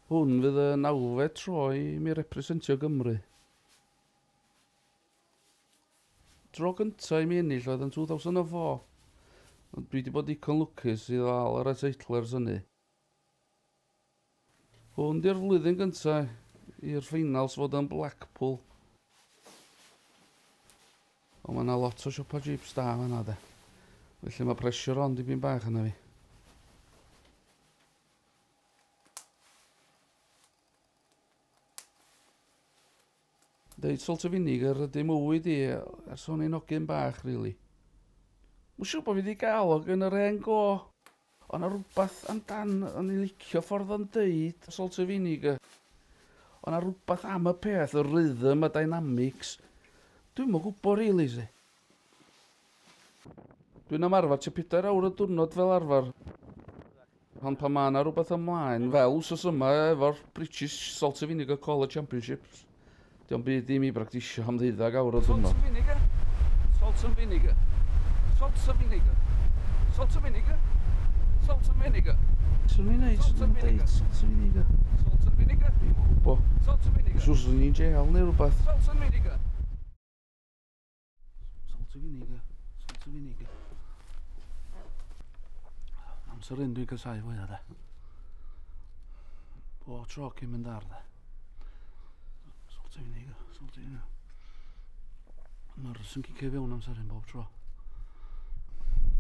Hwn fydd y nawfed tro i mi representio Gymru. Tro gyntaf i mi ennill oedd yn 2004. Ond dwi wedi bod digon lwcus i ddal ar y teitlers hynny. Hwn di'r flwyddyn gyntaf i'r ffeinals fod yn Blackpool. Ond mae yna lot o siopa jeeps da fan'na de. Felly mae pressure on dipyn bach yna fi. Deud salt o vinegar ydy mywyd i ers o'n i'n ogyn bach, rili. Mwyn siŵr bod fi wedi gael o gan yr hen go. Ond na rhywbeth amdan o'n i'n licio ffordd o'n deud salt o vinegar. Ond na rhywbeth am y peth, y rhythm, y dynamics. Dwi'n mwyn gwybod, rili, si. Dwi'n ymarfer tua 4 awr y diwrnod fel arfer. Ond pan mae yna rhywbeth ymlaen, fel wsos yma efo'r British Salt o Vinegar College Championships. Diolch byd i mi bractisio am 12 awr o diwrnod. Salt and vinegar. Salt and vinegar. Salt and vinegar. Salt and vinegar. Salt and vinegar. Swn i'n neud, swn i'n deud salt o vinegar. Salt and vinegar. Dwi'n gwybod. Salt and vinegar. Swn i'n jail neu rhywbeth. Salt and vinegar. Salt o vinegar. Salt o vinegar. Amser un dwi'n casau fwyaf de. Bo tro cyn mynd ar de. Salt o vinegar. Salt o vinegar. Mae'r sy'n cicio fewn amser un bob tro.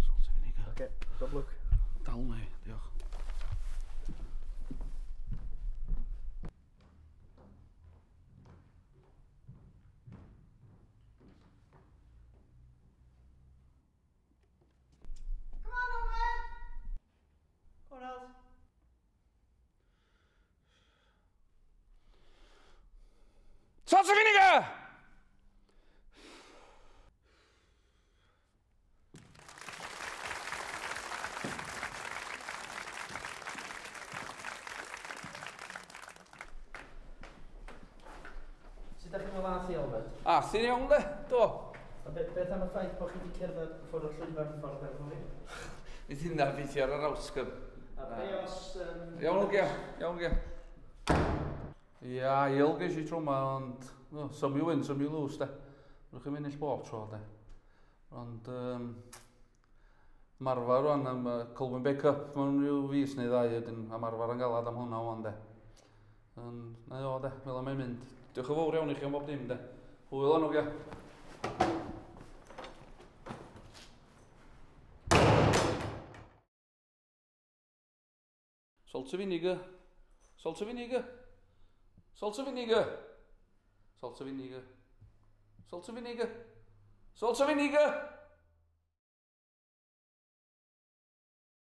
Salt o vinegar. Okay, good luck. Dal neu, diolch. Salt and vinegar. Sut ydych chi'n meddwl ath i Albert? Ti'n iawn de? Do. A beth am y ffaith bod chi wedi cerdded ffwrdd o'r llwyfan yn ffordd efo fi? Nid hynna ffeithio ar yr awsgym. A be os... Iawn ge, iawn ge. Ia, ilges i tro yma, ond... Some you win, some you lose, de. Rwy'ch chi'n ennill bob tro, de. Ond... Marfar rwan am Colwyn Bay Cup mewn rhyw fus neu ddau, ydyn marfar yn galad am hwnna wan, de. Na o, de, fel am ei mynd. Diolch yn fawr iawn i chi am bob dim, de. Hwyl anw, ge. Salt o vinegar. Salt o vinegar. Salt o vinegar. Salt o vinegar. Salt o vinegar. Salt o vinegar.